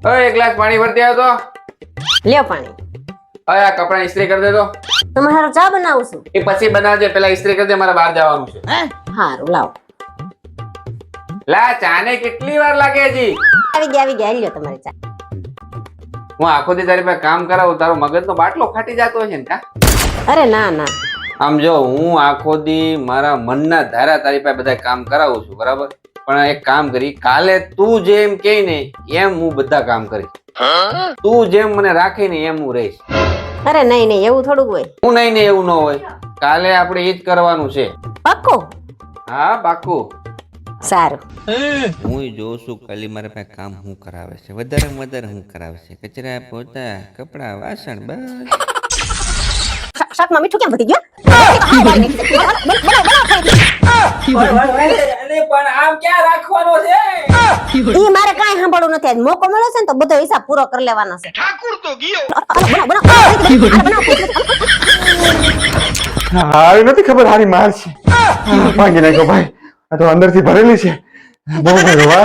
ઓય એક ગ્લાસ પાણી ભરતી આવ તો. લ્યો પાણી. ઓય આ કપડા ઇસ્ત્રી કરી દે તો. તમારો ચા બનાવું છું. એ પછી બનાવજે, પેલા ઇસ્ત્રી કરી દે, મારે બહાર જવાનું છે. હારું લાવો. લા ચાને કેટલી વાર લાગે હજી? આવી ગયા લ્યો તમારી ચા. હું આખો દી તારી પાસે કામ કરાવું, તારો મગજનો બાટલો ફાટી જતો છે ને કા? અરે ના ના. આમ જો હું આખો દી મારા મનના ધારા તારી પાસે બધા કામ કરાવું છું, બરાબર? પણ એક કામ કરી, કાલે તું જેમ કહે ને એમ હું બધા કામ કરીશ. તું જેમ મને રાખે ને એમ હું રહીશ. અરે નહીં એવું થોડું હોય. હું નહીં ને એવું ન હોય. કાલે આપણે ઈ જ કરવાનું છે. પાક્કું? હા પાક્કું. સારું. હું જોઉં છું કાલે મારા પાસે કામ હું કરાવે છે, વધારે હું કરાવે છે. કચરા પોતા કપડા વાસણ બસ. શાકમાં મીઠું કેમ વધી ગયું? પણ આમ ક્યાં રાખવાનો છે? ઈ મારે કાઈ સાંભળવું નથી. આજ મોકો મળ્યો છે ને તો બધો હિસાબ પૂરો કરી લેવાનો છે. ઠાકુર તો ગયો. હારી નથી ખબર, હારી માર છે. ભાગી નાખ્યો ભાઈ, આ તો અંદરથી ભરેલી છે. બહુ ભર્યો.